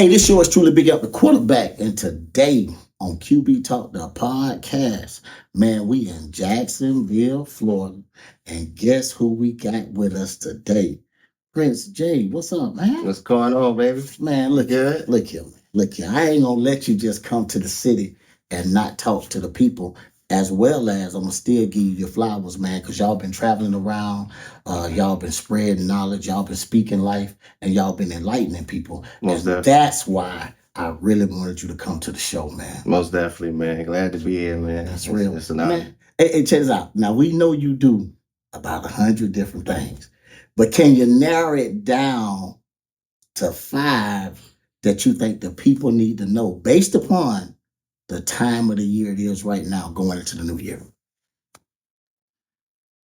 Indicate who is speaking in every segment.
Speaker 1: Hey, this show is truly big up the quarterback. And today on QB Talk, the podcast, man, we in Jacksonville, Florida. And guess who we got with us today? Prince J. What's up, man?
Speaker 2: What's going on, baby?
Speaker 1: Man, look here. Look here. I ain't gonna let you just come to the city and not talk to the people. As well as I'm gonna still give you your flowers, man, because y'all been traveling around, y'all been spreading knowledge, y'all been speaking life, and y'all been enlightening people.
Speaker 2: Most
Speaker 1: And
Speaker 2: definitely.
Speaker 1: that's why I really wanted you to come to the show, man.
Speaker 2: Most definitely, man. Glad to be here, man.
Speaker 1: That's real.
Speaker 2: It's an honor.
Speaker 1: Man, hey, check this out. Now we know you do about 100 different things, but can you narrow it down to 5 that you think the people need to know based upon the time of the year it is right now going into the new year?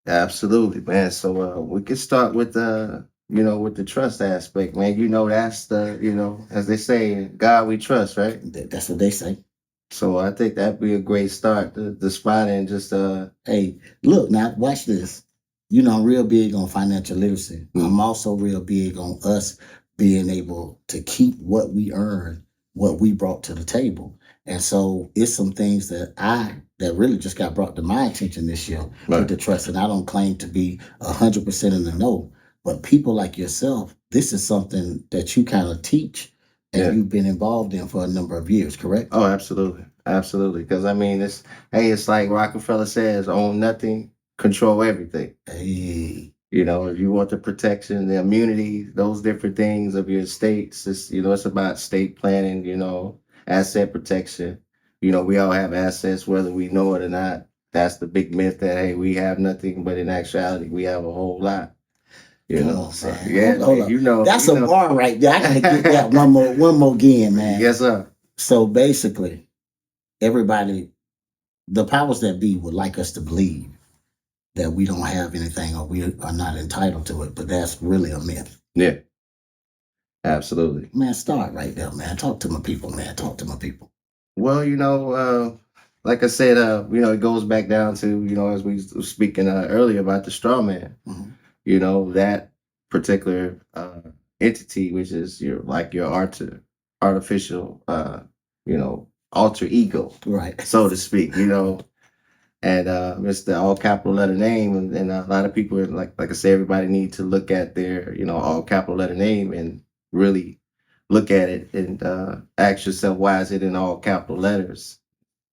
Speaker 2: Absolutely, man. So we can start with with the trust aspect, man. That's as they say, in God we trust, right?
Speaker 1: That's what they say.
Speaker 2: So I think that'd be a great start to spot and just
Speaker 1: Hey, look, now watch this. You know, I'm real big on financial literacy. I'm also real big on us being able to keep what we earned, what we brought to the table. And so it's some things that really just got brought to my attention this year with the trust. And I don't claim to be 100% in the know, but people like yourself, this is something that you kind of teach and you've been involved in for a number of years, correct?
Speaker 2: Oh, absolutely. Absolutely. Because I mean it's like Rockefeller says, own nothing, control everything.
Speaker 1: Hey.
Speaker 2: If you want the protection, the immunity, those different things of your estates, it's about estate planning, asset protection. We all have assets, whether we know it or not. That's the big myth that, hey, we have nothing, but in actuality, we have a whole lot.
Speaker 1: Hold up. That's a bar right there. I gotta get that one more again, man.
Speaker 2: Yes, sir.
Speaker 1: So basically, everybody, the powers that be would like us to believe that we don't have anything or we are not entitled to it, but that's really a myth.
Speaker 2: Yeah. Absolutely.
Speaker 1: Man, start right there, man. Talk to my people, man. Talk to my people.
Speaker 2: Well, like I said, it goes back down to, as we were speaking earlier about the straw man.
Speaker 1: Mm-hmm.
Speaker 2: That particular entity, which is your artificial, alter ego,
Speaker 1: right,
Speaker 2: so to speak, and it's the all capital letter name, and a lot of people like I say, everybody need to look at their all capital letter name and really look at it and ask yourself, why is it in all capital letters?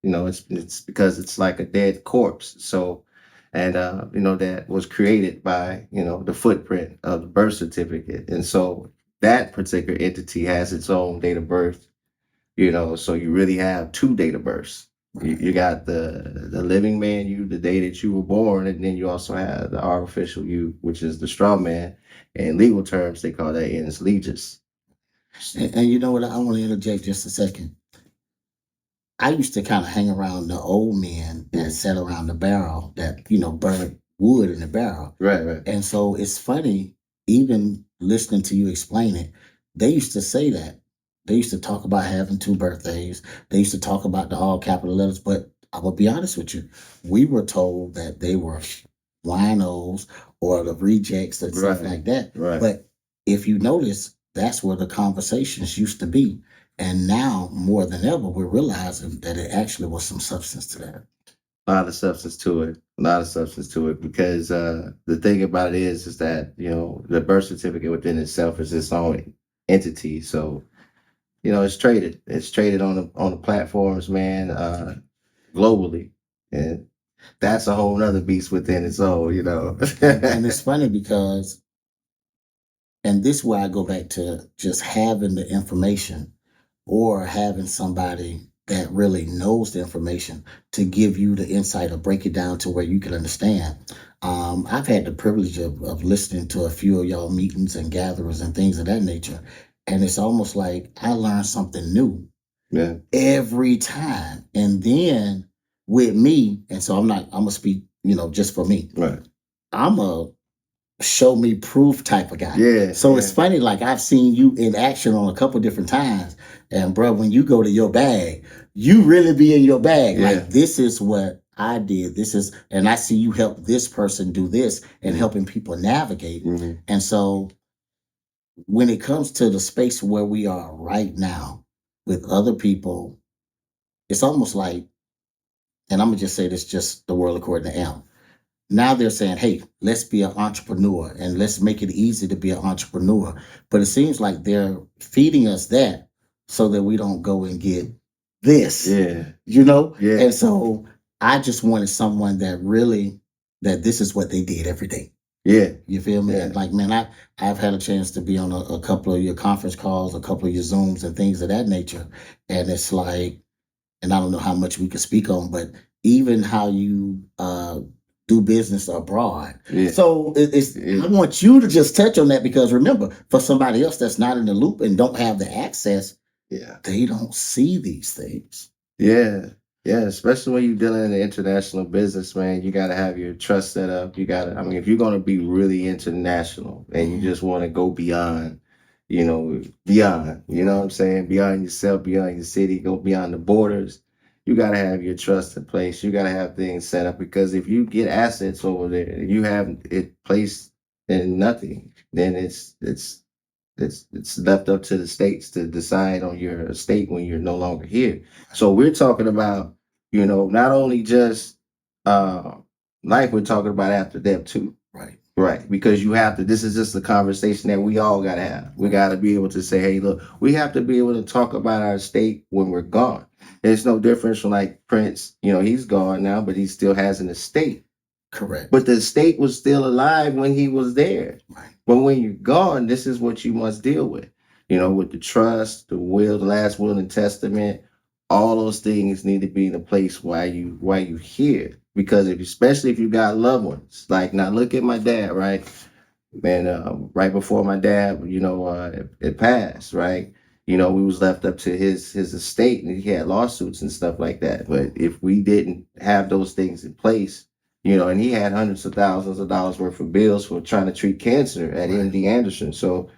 Speaker 2: It's because it's like a dead corpse. So, and that was created by the footprint of the birth certificate, and so that particular entity has its own date of birth. So you really have 2 date of births. You got the living man, you, the day that you were born, and then you also have the artificial you, which is the straw man. In legal terms, they call that ens legis.
Speaker 1: And you know what? I want to interject just a second. I used to kind of hang around the old men that sat around the barrel that, burned wood in the barrel.
Speaker 2: Right.
Speaker 1: And so it's funny, even listening to you explain it, they used to say that. They used to talk about having 2 birthdays. They used to talk about the all capital letters. But I will be honest with you, we were told that they were winos or the rejects and stuff like that.
Speaker 2: Right.
Speaker 1: But if you notice, that's where the conversations used to be. And now, more than ever, we're realizing that it actually was some substance to that.
Speaker 2: A lot of substance to it. Because the thing about it is that, the birth certificate within itself is its own entity. So, it's traded. It's traded on the platforms, man, globally. And that's a whole nother beast within its own,
Speaker 1: And it's funny because, and this is where I go back to just having the information or having somebody that really knows the information to give you the insight or break it down to where you can understand. I've had the privilege of listening to a few of y'all meetings and gatherings and things of that nature. And it's almost like I learn something new every time. And then with me, and so I'm going to speak, just for me.
Speaker 2: Right.
Speaker 1: I'm a show me proof type of guy.
Speaker 2: Yeah.
Speaker 1: So it's funny, like I've seen you in action on a couple different times. And bro, when you go to your bag, you really be in your bag.
Speaker 2: Yeah.
Speaker 1: Like, this is what I did. And I see you help this person do this and helping people navigate.
Speaker 2: Mm-hmm.
Speaker 1: And so when it comes to the space where we are right now with other people, it's almost like, and I'm gonna just say this, just the world according to Am. Now they're saying, hey, let's be an entrepreneur and let's make it easy to be an entrepreneur. But it seems like they're feeding us that so that we don't go and get this.
Speaker 2: Yeah.
Speaker 1: You know?
Speaker 2: Yeah.
Speaker 1: And so I just wanted someone that really, that this is what they did every day.
Speaker 2: Yeah.
Speaker 1: You feel me?
Speaker 2: Yeah.
Speaker 1: And like, man, I've had a chance to be on a couple of your conference calls, a couple of your Zooms and things of that nature. And it's like, and I don't know how much we can speak on, but even how you do business abroad.
Speaker 2: Yeah.
Speaker 1: So I want you to just touch on that, because remember, for somebody else that's not in the loop and don't have the access, they don't see these things.
Speaker 2: Yeah. Yeah, especially when you're dealing in the international business, man, you got to have your trust set up. You got to, I mean, if you're going to be really international and you just want to go beyond, you know what I'm saying? Beyond yourself, beyond your city, go beyond the borders. You got to have your trust in place. You got to have things set up, because if you get assets over there, you have it placed in nothing, then it's left up to the states to decide on your estate when you're no longer here. So we're talking about, not only just life, we're talking about after death too. Right. Because you have to, this is just a conversation that we all got to have. We got to be able to say, hey, look, we have to be able to talk about our estate when we're gone. It's no difference from like Prince, he's gone now, but he still has an estate.
Speaker 1: Correct.
Speaker 2: But the estate was still alive when he was there.
Speaker 1: Right.
Speaker 2: But when you're gone, this is what you must deal with. With the trust, the will, the last will and testament, all those things need to be in a place while you here. Because especially if you got loved ones, like now look at my dad, right? Man, right before my dad, it passed, right? We was left up to his estate, and he had lawsuits and stuff like that. But if we didn't have those things in place, and he had hundreds of thousands of dollars worth of bills for trying to treat cancer at MD Anderson. So,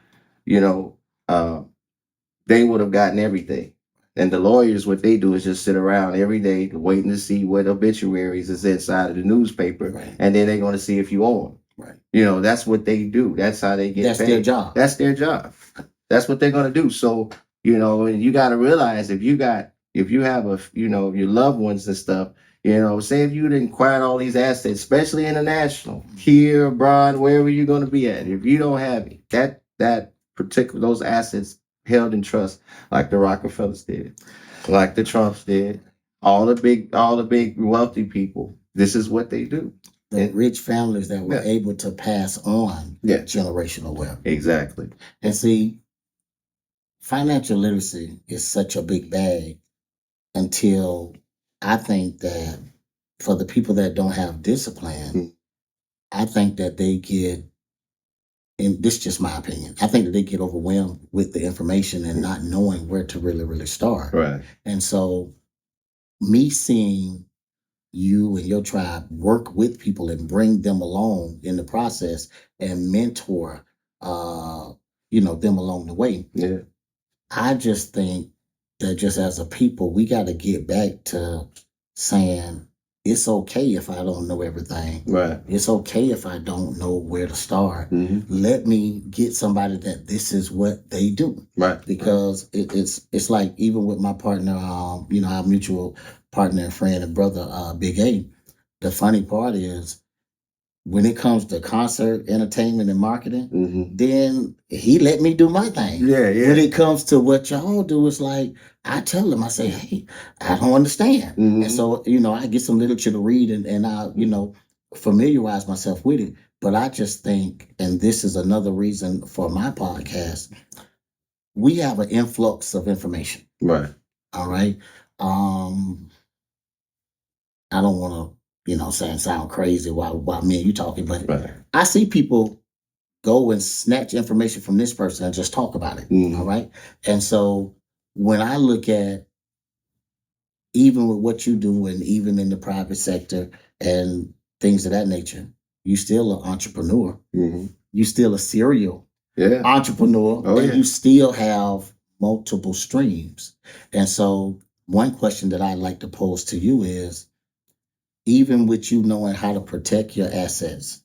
Speaker 2: they would have gotten everything. And the lawyers, what they do is just sit around every day waiting to see what obituaries is inside of the newspaper.
Speaker 1: Right.
Speaker 2: And then they're going to see if you owe them.
Speaker 1: Right.
Speaker 2: That's what they do. That's how they get
Speaker 1: That's
Speaker 2: paid.
Speaker 1: their job.
Speaker 2: That's their job. That's what they're going to do. So, and you got to realize if you have your loved ones and stuff, say if you didn't acquire all these assets, especially international, here, abroad, wherever you're going to be at, if you don't have it, that particular, those assets held in trust, like the Rockefellers did, like the Trumps did, all the big wealthy people, this is what they do.
Speaker 1: The rich families that were able to pass on generational wealth.
Speaker 2: Exactly.
Speaker 1: And see, financial literacy is such a big bag until I think that for the people that don't have discipline, I think that they get, and this is just my opinion, I think that they get overwhelmed with the information and not knowing where to really, really start.
Speaker 2: Right.
Speaker 1: And so me seeing you and your tribe work with people and bring them along in the process and mentor them along the way.
Speaker 2: Yeah.
Speaker 1: I just think that just as a people, we got to get back to saying it's okay if I don't know everything.
Speaker 2: Right.
Speaker 1: It's okay if I don't know where to start.
Speaker 2: Mm-hmm.
Speaker 1: Let me get somebody that this is what they do.
Speaker 2: Right.
Speaker 1: Because it's like, even with my partner, our mutual partner and friend and brother, Big A, the funny part is when it comes to concert, entertainment, and marketing, then he let me do my thing.
Speaker 2: Yeah.
Speaker 1: When it comes to what y'all do, it's like, I tell him, I say, hey, I don't understand. And so, I get some literature to read and I, familiarize myself with it. But I just think, and this is another reason for my podcast, we have an influx of information.
Speaker 2: Right.
Speaker 1: All right. I don't want to, sound crazy while me and you talking, but I see people go and snatch information from this person and just talk about it. All right. And so when I look at, even with what you do and even in the private sector and things of that nature, you still an entrepreneur. You still a serial entrepreneur, and you still have multiple streams. And so one question that I'd like to pose to you is, even with you knowing how to protect your assets,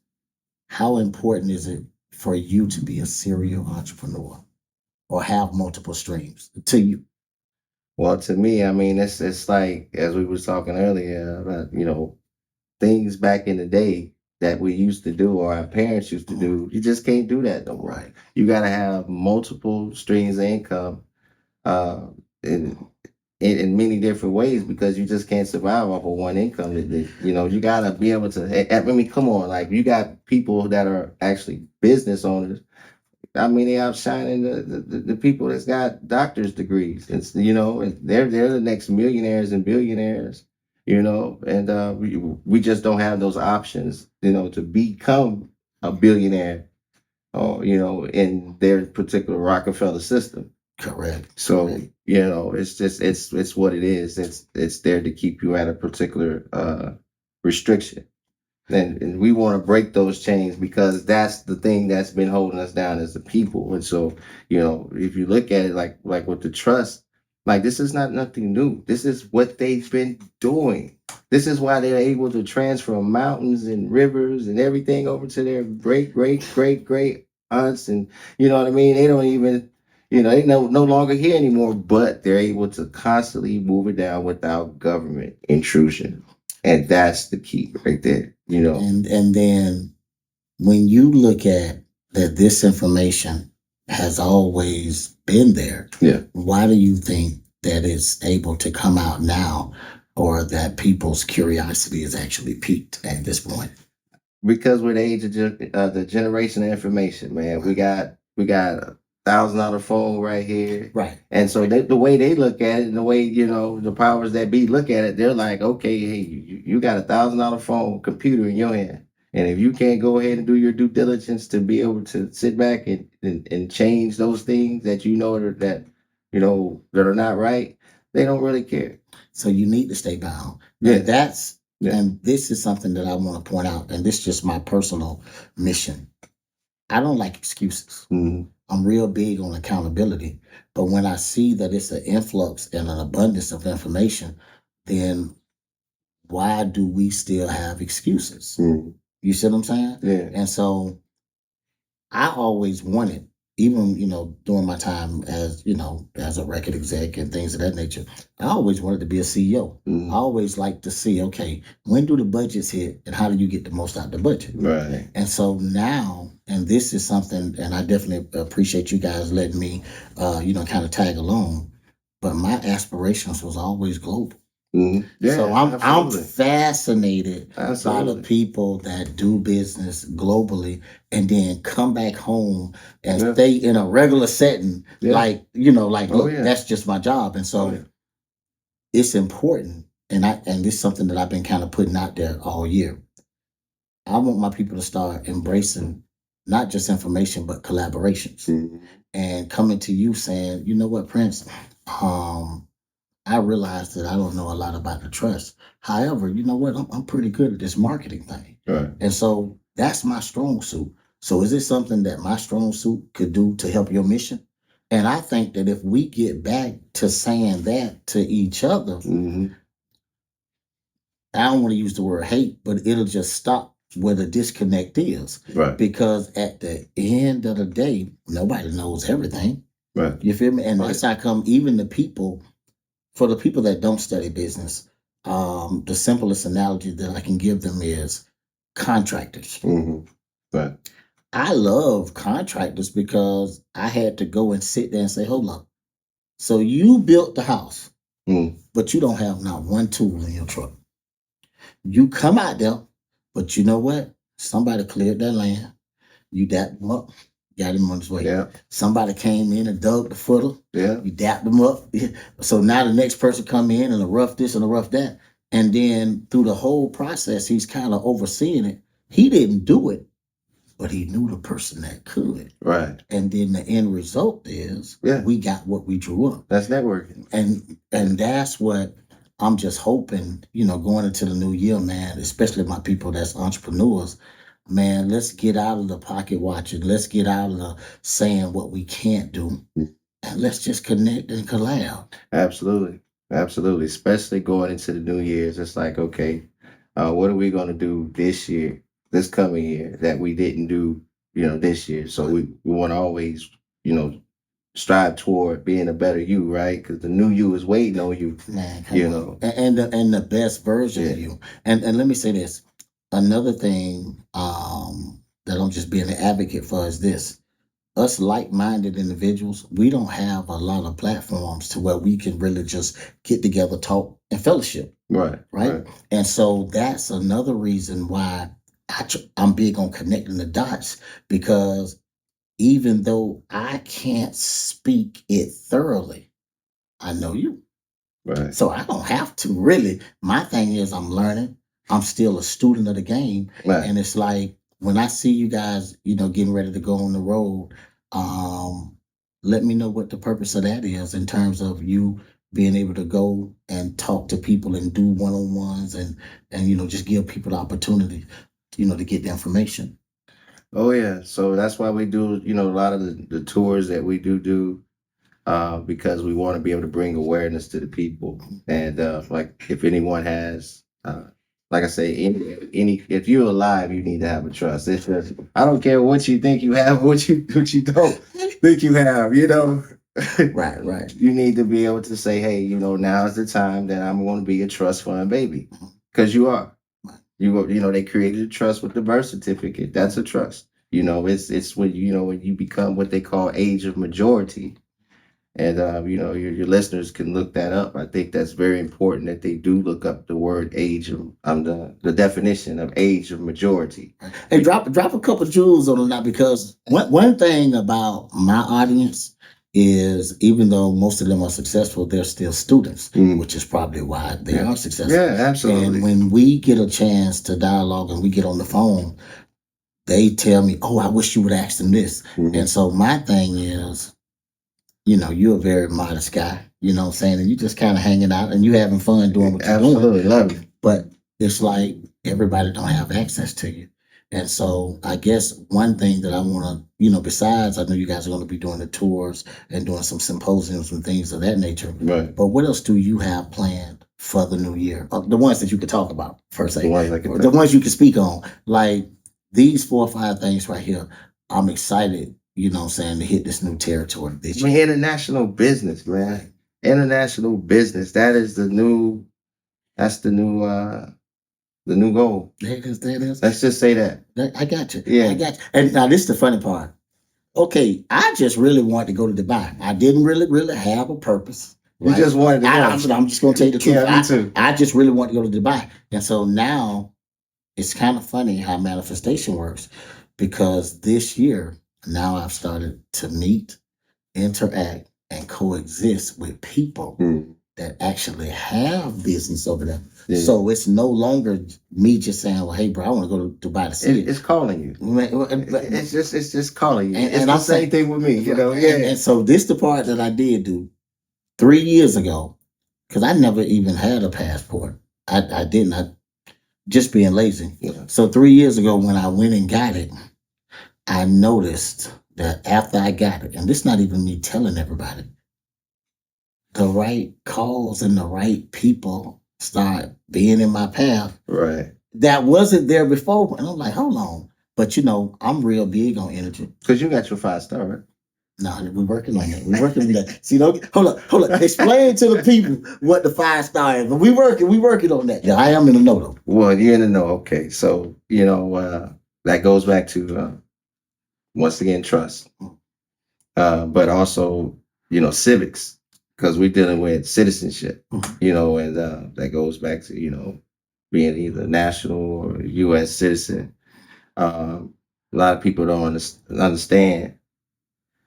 Speaker 1: how important is it for you to be a serial entrepreneur or have multiple streams to you?
Speaker 2: Well, to me, I mean, it's like as we was talking earlier about, things back in the day that we used to do or our parents used to do. You just can't do that no more.
Speaker 1: Right.
Speaker 2: You got to have multiple streams of income, uh, in, in many different ways, because you just can't survive off of one income. You got to be able to. I mean, come on, like you got people that are actually business owners. I mean, they outshining the people that's got doctor's degrees. And they're the next millionaires and billionaires. And we just don't have those options. To become a billionaire, or in their particular Rockefeller system.
Speaker 1: Correct.
Speaker 2: So
Speaker 1: Correct.
Speaker 2: it's what it is. It's there to keep you at a particular restriction. And we want to break those chains, because that's the thing that's been holding us down as a people. And so, if you look at it like with the trust, like this is not nothing new. This is what they've been doing. This is why they're able to transfer mountains and rivers and everything over to their great, great, great, great aunts. And you know what I mean? They don't even, they no longer here anymore, but they're able to constantly move it down without government intrusion. And that's the key right there.
Speaker 1: And then when you look at that, this information has always been there.
Speaker 2: Yeah.
Speaker 1: Why do you think that it's able to come out now, or that people's curiosity is actually peaked at this point?
Speaker 2: Because we're the age of the generation of information, man. We got $1,000 phone right here.
Speaker 1: Right.
Speaker 2: And so the way they look at it, and the way the powers that be look at it, they're like, okay, hey, you got $1,000 phone computer in your hand, and if you can't go ahead and do your due diligence to be able to sit back and change those things that that are not right, they don't really care.
Speaker 1: So you need to stay bound.
Speaker 2: Yeah.
Speaker 1: And this is something that I want to point out, and this is just my personal mission. I don't like excuses.
Speaker 2: Mm-hmm.
Speaker 1: I'm real big on accountability. But when I see that it's an influx and an abundance of information, then why do we still have excuses?
Speaker 2: Mm-hmm.
Speaker 1: You see what I'm saying?
Speaker 2: Yeah.
Speaker 1: And so I always wanted, even, during my time as, as a record exec and things of that nature, I always wanted to be a CEO.
Speaker 2: Mm-hmm.
Speaker 1: I always like to see, okay, when do the budgets hit and how do you get the most out of the budget?
Speaker 2: Right.
Speaker 1: And so now, and this is something, and I definitely appreciate you guys letting me, kind of tag along, but my aspirations was always global.
Speaker 2: Mm-hmm. Yeah,
Speaker 1: so I'm
Speaker 2: absolutely.
Speaker 1: fascinated
Speaker 2: Absolutely.
Speaker 1: by the people that do business globally and then come back home and stay in a regular setting, like look, that's just my job. And so it's important, and this is something that I've been kind of putting out there all year. I want my people to start embracing not just information but collaborations, and coming to you saying, you know what, Prince, I realize that I don't know a lot about the trust. However, you know what? I'm pretty good at this marketing thing.
Speaker 2: Right.
Speaker 1: And so that's my strong suit. So is it something that my strong suit could do to help your mission? And I think that if we get back to saying that to each other, I don't want to use the word hate, but it'll just stop where the disconnect is.
Speaker 2: Right.
Speaker 1: Because at the end of the day, nobody knows everything.
Speaker 2: Right.
Speaker 1: You feel me? And that's how come even for the people that don't study business, the simplest analogy that I can give them is contractors.
Speaker 2: Right.
Speaker 1: I love contractors because I had to go and sit there and say, hold up. So you built the house, but you don't have not one tool in your truck. You come out there, but you know what? Somebody cleared that land. You dapped them up, got him on his way.
Speaker 2: Yeah.
Speaker 1: Somebody came in and dug the footer.
Speaker 2: Yeah.
Speaker 1: You dapped them up. So now the next person come in and a rough this and a rough that. And then through the whole process, he's kind of overseeing it. He didn't do it, but he knew the person that could.
Speaker 2: Right.
Speaker 1: And then the end result is we got what we drew up.
Speaker 2: That's networking.
Speaker 1: And that's what I'm just hoping, going into the new year, man, especially my people that's entrepreneurs, man, let's get out of the pocket watching. Let's get out of the saying what we can't do. And let's just connect and collab.
Speaker 2: Absolutely. Absolutely. Especially going into the new year's. It's like, okay, what are we going to do this year, this coming year, that we didn't do this year. So we want to always, strive toward being a better you, right? Because the new you is waiting on you,
Speaker 1: Man,
Speaker 2: you
Speaker 1: come on.
Speaker 2: know.
Speaker 1: And the best version of
Speaker 2: Yeah.
Speaker 1: you. And let me say this. Another thing that I'm just being an advocate for is this. Us like-minded individuals, we don't have a lot of platforms to where we can really just get together, talk, and fellowship.
Speaker 2: Right.
Speaker 1: Right. And so that's another reason why I'm big on connecting the dots, because even though I can't speak it thoroughly, I know you.
Speaker 2: Right.
Speaker 1: So I don't have to really. My thing is I'm learning. I'm still a student of the game.
Speaker 2: Right.
Speaker 1: And it's like when I see you guys, getting ready to go on the road, let me know what the purpose of that is in terms of you being able to go and talk to people and do one-on-ones and just give people the opportunity, to get the information.
Speaker 2: Oh yeah. So that's why we do, a lot of the tours that we do. Because we want to be able to bring awareness to the people. And like if anyone has, like I say, any if you're alive, you need to have a trust. It's just, I don't care what you think you have, what you don't think you have.
Speaker 1: Right.
Speaker 2: You need to be able to say, hey, now is the time that I'm going to be a trust fund baby, because you are. They created a trust with the birth certificate. That's a trust. It's when when you become what they call age of majority. And your listeners can look that up. I think that's very important that they do look up the word age of the definition of age of majority.
Speaker 1: Hey, drop a couple of jewels on that, because one thing about my audience is, even though most of them are successful, they're still students, which is probably why they are successful.
Speaker 2: Yeah, absolutely.
Speaker 1: And when we get a chance to dialogue and we get on the phone, they tell me, "Oh, I wish you would ask them this." And so my thing is, you're a very modest guy, you know what I'm saying? And you just kind of hanging out and you having fun doing what you're doing.
Speaker 2: Absolutely, love it.
Speaker 1: But it's like everybody don't have access to you. And so I guess one thing that I want to, besides, I know you guys are going to be doing the tours and doing some symposiums and things of that nature.
Speaker 2: Right.
Speaker 1: But what else do you have planned for the new year? The ones that you could talk about, per se. The ones you can speak on. Like these 4 or 5 things right here, I'm excited, to hit this new territory this year.
Speaker 2: International business, man. International business. That's the new goal.
Speaker 1: There it is.
Speaker 2: Let's just say that.
Speaker 1: I got you.
Speaker 2: Yeah.
Speaker 1: I got you. And now this is the funny part. Okay, I just really wanted to go to Dubai. I didn't really have a purpose.
Speaker 2: Right? You just wanted to go.
Speaker 1: I'm just going to tell you the truth.
Speaker 2: Yeah, me too.
Speaker 1: I just really wanted to go to Dubai. And so now it's kind of funny how manifestation works, because this year, now I've started to meet, interact, and coexist with people that actually have business over there. Yeah. So it's no longer me just saying, "Well, hey, bro, I want to go to Dubai to see it."
Speaker 2: It's calling you. It's just calling you. It's the same thing with me,
Speaker 1: And so this the part that I did do 3 years ago, because I never even had a passport. I didn't. I just being lazy.
Speaker 2: Yeah.
Speaker 1: So 3 years ago, when I went and got it, I noticed that after I got it, and this is not even me telling everybody, the right calls and the right people start being in my path.
Speaker 2: Right.
Speaker 1: That wasn't there before. And I'm like, hold on. But I'm real big on energy.
Speaker 2: Because you got your 5-star, right?
Speaker 1: No, we're working on that. We're working on that. See, hold up. Explain to the people what the 5-star is. But we working on that. Yeah, I am in the know though.
Speaker 2: Well, you're in the know. Okay. So, that goes back to once again trust. But also, civics. Because we're dealing with citizenship, and that goes back to, being either national or U.S. citizen. A lot of people don't understand,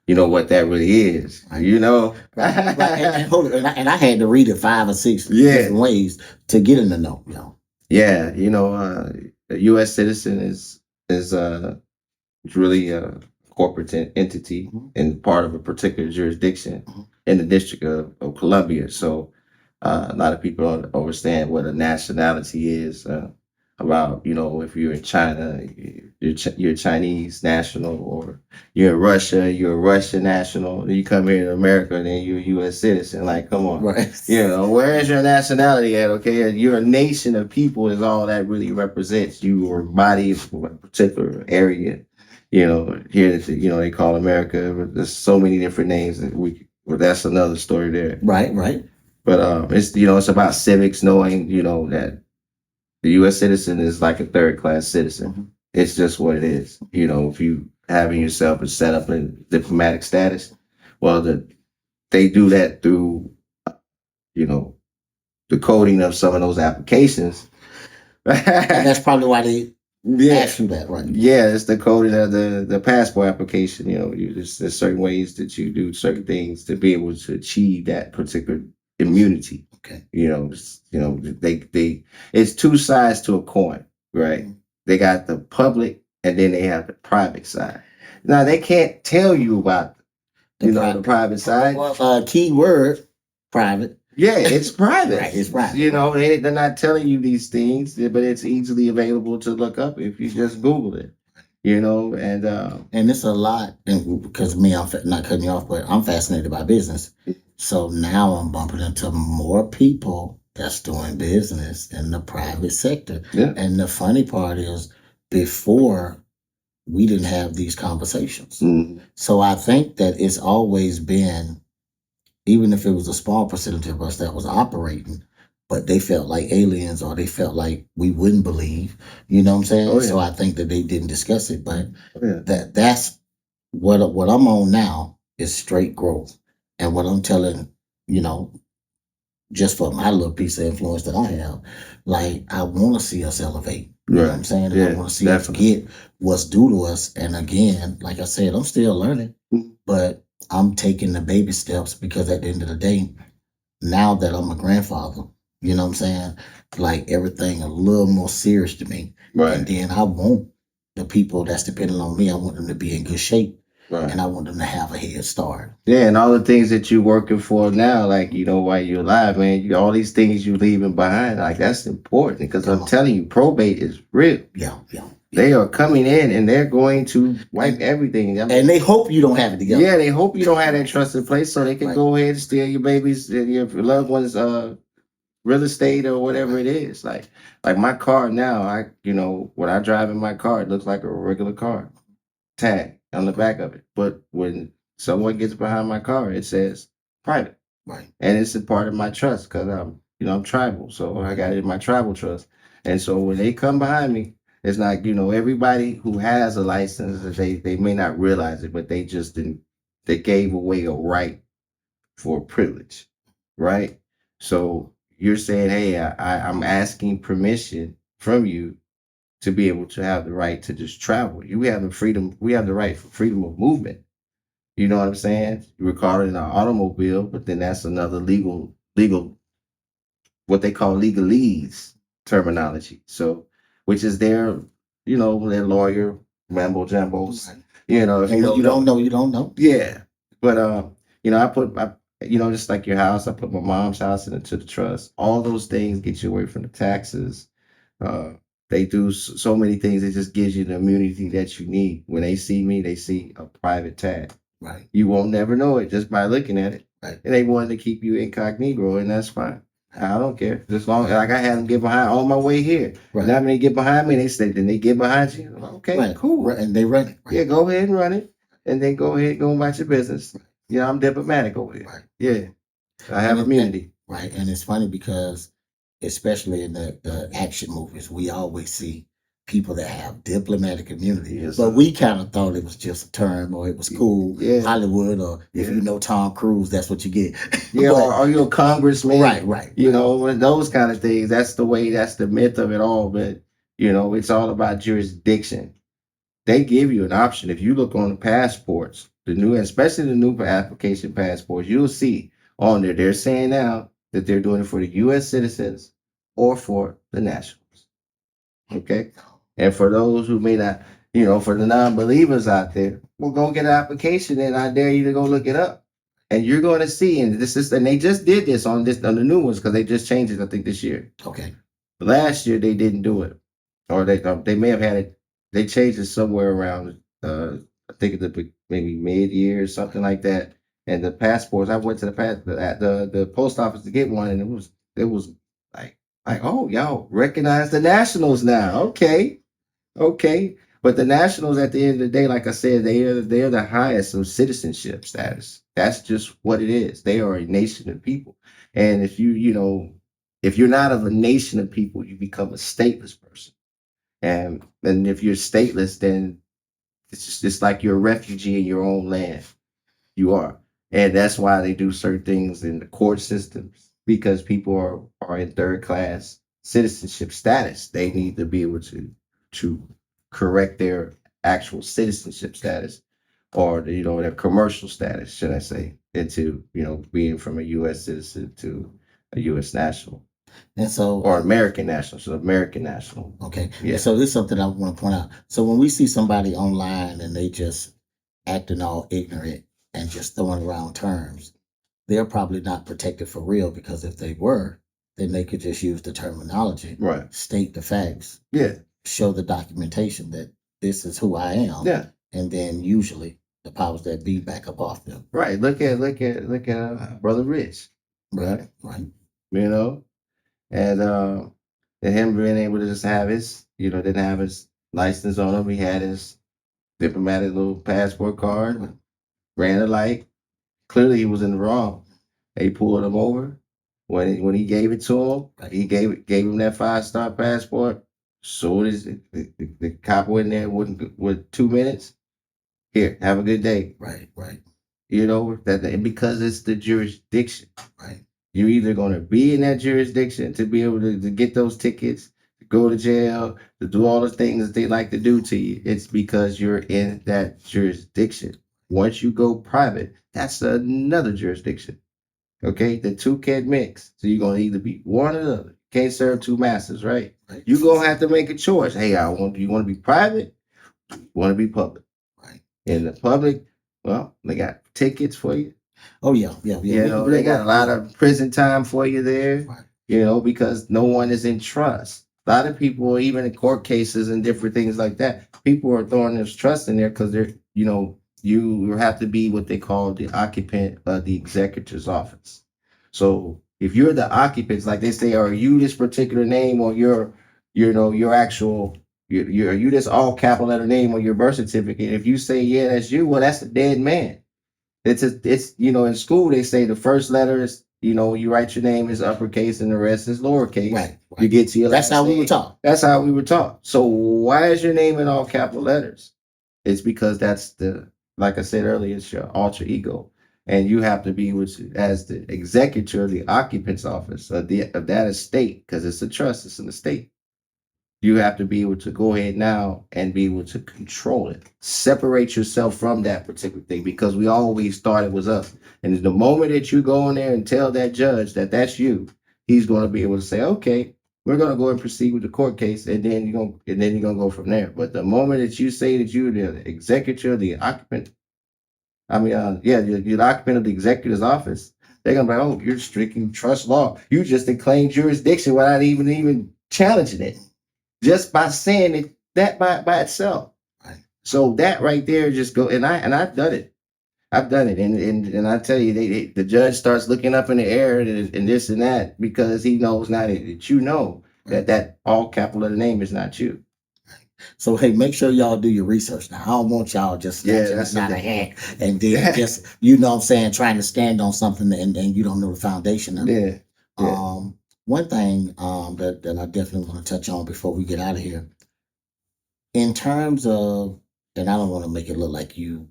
Speaker 2: what that really is,
Speaker 1: Right. And I had to read it 5 or 6 different ways to get in the know.
Speaker 2: Yeah, a U.S. citizen is really a corporate entity and part of a particular jurisdiction in the District of Columbia. So a lot of people don't understand what a nationality is. About if you're in China, you're a Chinese national, or you're in Russia, you're a Russian national. You come here to America, and then you're a U.S. citizen. Like, come on,
Speaker 1: right?
Speaker 2: Where is your nationality at? Okay, you're a nation of people is all that really represents. You or body from a particular area. here that they call America. There's so many different names that that's another story there.
Speaker 1: Right.
Speaker 2: But it's about civics, knowing that the U.S. citizen is like a third class citizen.
Speaker 1: Mm-hmm.
Speaker 2: It's just what it is. If you having yourself and set up in diplomatic status, well, they do that through the coding of some of those applications.
Speaker 1: And that's probably why they ask you that, right?
Speaker 2: Yeah, it's the coding of the passport application. There's certain ways that you do certain things to be able to achieve that particular immunity.
Speaker 1: Okay.
Speaker 2: They it's two sides to a coin, right? Mm-hmm. They got the public and then they have the private side. Now they can't tell you about the private side.
Speaker 1: Well, key word, private.
Speaker 2: Yeah, it's private.
Speaker 1: Right, it's private.
Speaker 2: They're not telling you these things, but it's easily available to look up if you just Google it. And
Speaker 1: it's a lot. And because me, I'm not cutting you off, but I'm fascinated by business. So now I'm bumping into more people that's doing business in the private sector.
Speaker 2: Yeah.
Speaker 1: And the funny part is, before we didn't have these conversations.
Speaker 2: Mm-hmm.
Speaker 1: So I think that it's always been, even if it was a small percentage of us that was operating, but they felt like aliens or they felt like we wouldn't believe, you know what I'm saying?
Speaker 2: Oh, yeah.
Speaker 1: So I think that they didn't discuss it, but that's what I'm on now is straight growth. And what I'm telling, just for my little piece of influence that I have, like, I want to see us elevate. You know what I'm saying? And I want to see us get what's due to us. And again, like I said, I'm still learning, but I'm taking the baby steps because at the end of the day, now that I'm a grandfather, you know what I'm saying? Like, everything a little more serious to me.
Speaker 2: Right.
Speaker 1: And then I want the people that's depending on me, I want them to be in good shape.
Speaker 2: Right.
Speaker 1: And I want them to have a head start.
Speaker 2: Yeah, and all the things that you're working for now, like, while you're alive, man, all these things you're leaving behind, like, that's important because I'm telling you, probate is real.
Speaker 1: Yeah.
Speaker 2: They are coming in and they're going to wipe everything.
Speaker 1: And they hope you don't have it together.
Speaker 2: Yeah, they hope you don't have that trust in place so they can go ahead and steal your babies and your loved ones' real estate or whatever it is. Like my car now, when I drive in my car, it looks like a regular car. Tag on the back of it. But when someone gets behind my car, it says private.
Speaker 1: Right.
Speaker 2: And it's a part of my trust because I'm tribal. So I got it in my tribal trust. And so when they come behind me, it's like, everybody who has a license, they may not realize it, but they just didn't, they gave away a right for privilege. Right. So you're saying, hey, I'm asking permission from you to be able to have the right to just travel. We have the right for freedom of movement. You know what I'm saying? You record it in an automobile, but then that's another legal, what they call legalese terminology. So, which is their lawyer mambo jambos. If
Speaker 1: you don't know, you don't know.
Speaker 2: Yeah. But, I put just like your house, I put my mom's house into the trust. All those things get you away from the taxes. They do so many things. It just gives you the immunity that you need. When they see me, they see a private tag.
Speaker 1: Right.
Speaker 2: You won't never know it just by looking at it.
Speaker 1: Right.
Speaker 2: And they wanted to keep you incognito, and that's fine. I don't care. Just long like I had them get behind on my way here.
Speaker 1: Right.
Speaker 2: Now when they get behind me, they say, then they get behind you. Okay, cool.
Speaker 1: Right. And they run it.
Speaker 2: Right. Yeah, go ahead and run it. And then go about your business. Right. I'm diplomatic over here.
Speaker 1: Right.
Speaker 2: Yeah. I have immunity.
Speaker 1: Right. And it's funny because especially in the action movies, we always see people that have diplomatic immunity.
Speaker 2: Yes,
Speaker 1: but we kind of thought it was just a term or it was cool.
Speaker 2: Yeah.
Speaker 1: Hollywood, or if you know Tom Cruise, that's what you get.
Speaker 2: Yeah, or you're a congressman.
Speaker 1: Right.
Speaker 2: Those kind of things. That's the myth of it all. But, it's all about jurisdiction. They give you an option. If you look on the passports, especially the new application passports, you'll see on there, they're saying now that they're doing it for the U.S. citizens or for the nationals. Okay? And for those who may not, for the non-believers out there, well, go get an application and I dare you to go look it up. And you're going to see, and they just did this on the new ones because they just changed it, I think, this year.
Speaker 1: Okay.
Speaker 2: Last year they didn't do it. Or they may have had it, they changed it somewhere around, I think maybe mid-year or something like that. And the passports, I went to the post office to get one, and it was like, oh, y'all recognize the nationals now. Okay. But the nationals, at the end of the day, like I said, they're the highest of citizenship status. That's just what it is. They are a nation of people. And if you're not of a nation of people, you become a stateless person. And if you're stateless, then it's like you're a refugee in your own land. You are. And that's why they do certain things in the court systems, because people are in third class citizenship status. They need to be able to correct their actual citizenship status, or their commercial status, should I say, into being from a U.S. citizen to a U.S. national.
Speaker 1: And so,
Speaker 2: or American national. So American national.
Speaker 1: Okay.
Speaker 2: Yeah.
Speaker 1: So this is something I want to point out. So when we see somebody online and they just acting all ignorant and just throwing around terms, they're probably not protected for real, because if they were, then they could just use the terminology,
Speaker 2: Right.
Speaker 1: state the facts,
Speaker 2: Yeah.
Speaker 1: show the documentation that this is who I am.
Speaker 2: Yeah.
Speaker 1: And then usually the powers that be back up off them.
Speaker 2: Right. Look at Brother Rich.
Speaker 1: Right. Right.
Speaker 2: And him being able to just have his, didn't have his license on him. He had his diplomatic little passport card, ran a light. Clearly he was in the wrong. They pulled him over. When he gave it to him, he gave him that 5-star passport. Soon as the cop went there with 2 minutes, here, have a good day.
Speaker 1: Right. Right.
Speaker 2: That because it's the jurisdiction.
Speaker 1: Right.
Speaker 2: You're either going to be in that jurisdiction to be able to get those tickets, to go to jail, to do all the things that they like to do to you. It's because you're in that jurisdiction. Once you go private, that's another jurisdiction. Okay? The two can't mix. So you're going to either be one or the other. Can't serve two masters, right? You're going to have to make a choice. Hey, you want to be private? You want to be public?
Speaker 1: Right.
Speaker 2: In the public, well, they got tickets for you.
Speaker 1: Oh yeah.
Speaker 2: They got a lot of prison time for you there. Right. Because no one is in trust. A lot of people, even in court cases and different things like that, people are throwing this trust in there because you have to be what they call the occupant of the executor's office. So if you're the occupants, like they say, are you this particular name, or your actual, are you this all capital letter name on your birth certificate? If you say, yeah, that's you, well, that's a dead man. It's in school they say the first letter is, you write your name is uppercase and the rest is lowercase.
Speaker 1: Right.
Speaker 2: You get to your
Speaker 1: That's how we were taught.
Speaker 2: That's how we were taught. So why is your name in all capital letters? It's because that's like I said earlier, it's your alter ego. And you have to be as the executor of the occupant's office of that estate, because it's a trust, it's an estate. You have to be able to go ahead now and be able to control it. Separate yourself from that particular thing, because we always thought it was us. And the moment that you go in there and tell that judge that that's you, he's going to be able to say, okay, we're going to go and proceed with the court case, and then you're going to go from there. But the moment that you say that you're the executor, the occupant, you're the occupant of the executor's office, they're going to be like, oh, you're stricken trust law. You just claimed jurisdiction without even challenging it. Just by saying it, that by itself. Right. So that right there just go, and I've done it. I've done it, and I tell you, the judge starts looking up in the air and this and that, because he knows now that that all capital letter name is not you.
Speaker 1: So hey, make sure y'all do your research. Now I don't want y'all just snatching it out of hand and then just trying to stand on something and you don't know the foundation of it. Yeah. One thing that I definitely want to touch on before we get out of here, in terms of, and I don't want to make it look like you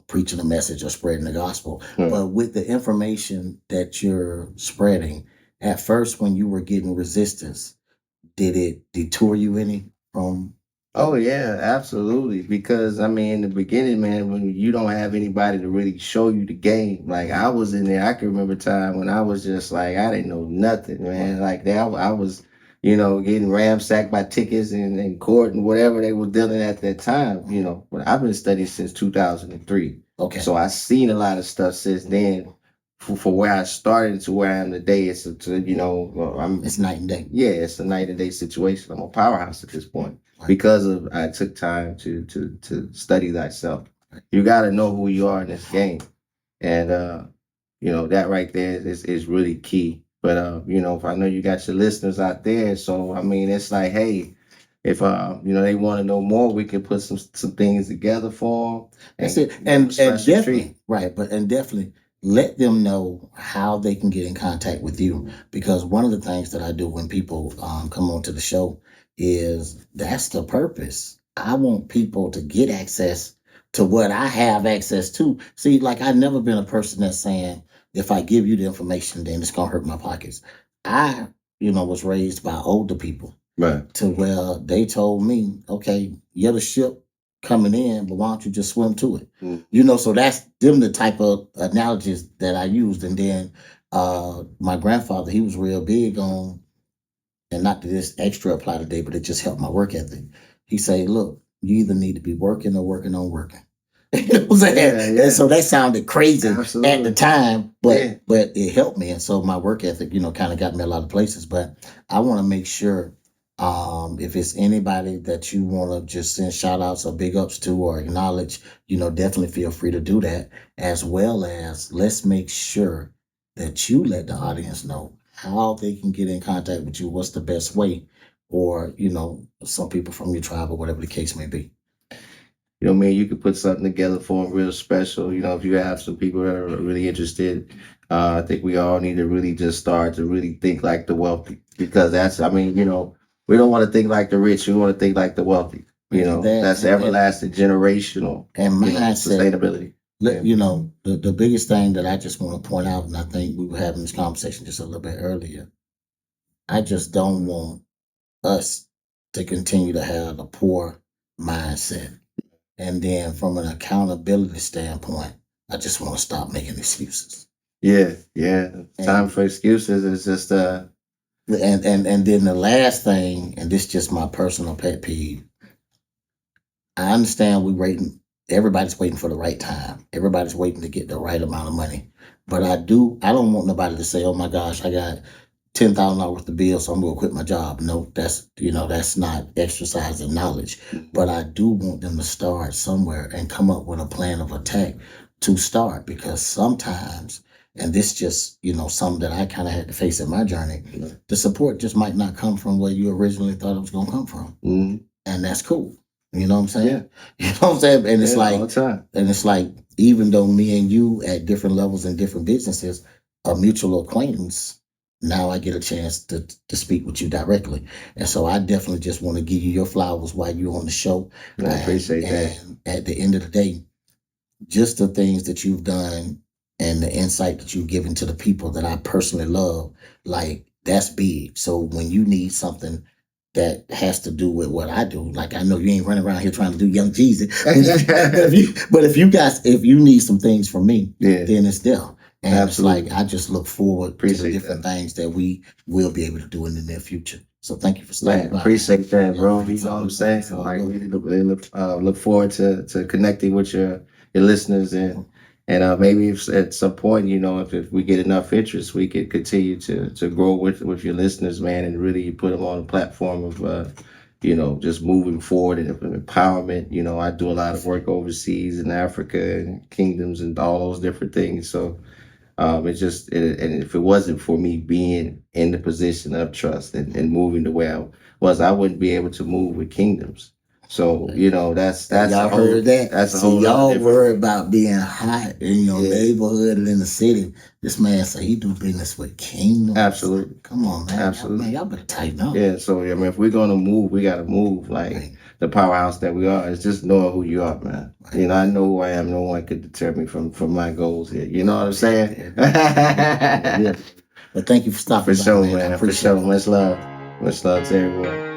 Speaker 1: preaching a message or spreading the gospel, but with the information that you're spreading, at first when you were getting resistance, did it detour you any from?
Speaker 2: Oh yeah, absolutely. Because in the beginning, man, when you don't have anybody to really show you the game, like I was in there, I can remember a time when I was just like, I didn't know nothing, man. Like I was, getting ramsacked by tickets and court and whatever they were dealing at that time. But I've been studying since 2003.
Speaker 1: Okay.
Speaker 2: So I've seen a lot of stuff since then. For where I started to where I am today, it's
Speaker 1: night and day.
Speaker 2: Yeah, it's a night and day situation. I'm a powerhouse at this point. Because I took time to study thyself. You got to know who you are in this game, and that right there is really key. But if I know you got your listeners out there, so it's like, hey, if they want to know more, we can put some things together for them.
Speaker 1: That's it. And definitely, right, and definitely let them know how they can get in contact with you. Because one of the things that I do when people come onto the show is that's the purpose. I want people to get access to what I have access to. See, like I've never been a person that's saying if I give you the information, then it's gonna hurt my pockets. I, was raised by older people.
Speaker 2: Right.
Speaker 1: To where they told me, okay, you're the ship coming in, but why don't you just swim to it? So that's them the type of analogies that I used. And then my grandfather, he was real big on, and not that this extra apply today, but it just helped my work ethic. He say, look, you either need to be working or working on working. You know what I'm saying? Yeah. And so that sounded crazy at the time, but it helped me. And so my work ethic, kind of got me a lot of places. But I want to make sure if it's anybody that you want to just send shout outs or big ups to or acknowledge, definitely feel free to do that. As well as let's make sure that you let the audience know how they can get in contact with you, what's the best way, or, some people from your tribe or whatever the case may be.
Speaker 2: You could put something together for them real special. If you have some people that are really interested, I think we all need to really just start to really think like the wealthy, because we don't want to think like the rich. We want to think like the wealthy. That's everlasting, generational,
Speaker 1: and mindset,
Speaker 2: sustainability.
Speaker 1: The biggest thing that I just want to point out, and I think we were having this conversation just a little bit earlier, I just don't want us to continue to have a poor mindset. And then from an accountability standpoint, I just want to stop making excuses.
Speaker 2: Yeah. Time for excuses is just
Speaker 1: and then the last thing, and this is just my personal pet peeve. I understand everybody's waiting for the right time. Everybody's waiting to get the right amount of money. But I don't want nobody to say, oh my gosh, I got $10,000 worth of bills, so I'm gonna quit my job. No, that's not exercising knowledge. But I do want them to start somewhere and come up with a plan of attack to start, because sometimes, and this just, something that I kind of had to face in my journey, the support just might not come from where you originally thought it was gonna come from. And that's cool. You know what I'm saying?
Speaker 2: Yeah.
Speaker 1: You know what I'm saying? And it's like,
Speaker 2: all the time.
Speaker 1: And it's like, even though me and you at different levels in different businesses, a mutual acquaintance, now I get a chance to speak with you directly. And so I definitely just want to give you your flowers while you're on the show.
Speaker 2: I appreciate that.
Speaker 1: And at the end of the day, just the things that you've done and the insight that you've given to the people that I personally love, like that's big. So when you need something that has to do with what I do, like I know you ain't running around here trying to do Young Jeezy, but if you need some things from me, then it's there. And absolutely. It's like I just look forward to the different things that we will be able to do in the near future. So thank you for stopping by.
Speaker 2: Appreciate that, bro. You know what I'm saying? So like we look forward to connecting with your listeners, and maybe if at some point, if we get enough interest, we could continue to grow with your listeners, man, and really put them on a platform of just moving forward and empowerment. I do a lot of work overseas in Africa and kingdoms and all those different things. So and if it wasn't for me being in the position of trust and moving the way I was, I wouldn't be able to move with kingdoms. So that's
Speaker 1: y'all heard that. That's y'all worry about being hot in your neighborhood and in the city. This man said he do business with kingdoms.
Speaker 2: Absolutely.
Speaker 1: Come on, man. Absolutely. Y'all better tighten up.
Speaker 2: Yeah. So if we're gonna move, we gotta move like the powerhouse that we are. It's just knowing who you are, man. Right. I know who I am. No one could deter me from my goals here. You know what I'm saying?
Speaker 1: Yeah. But thank you for stopping.
Speaker 2: For sure, man. For sure. Much love. Much love to everyone.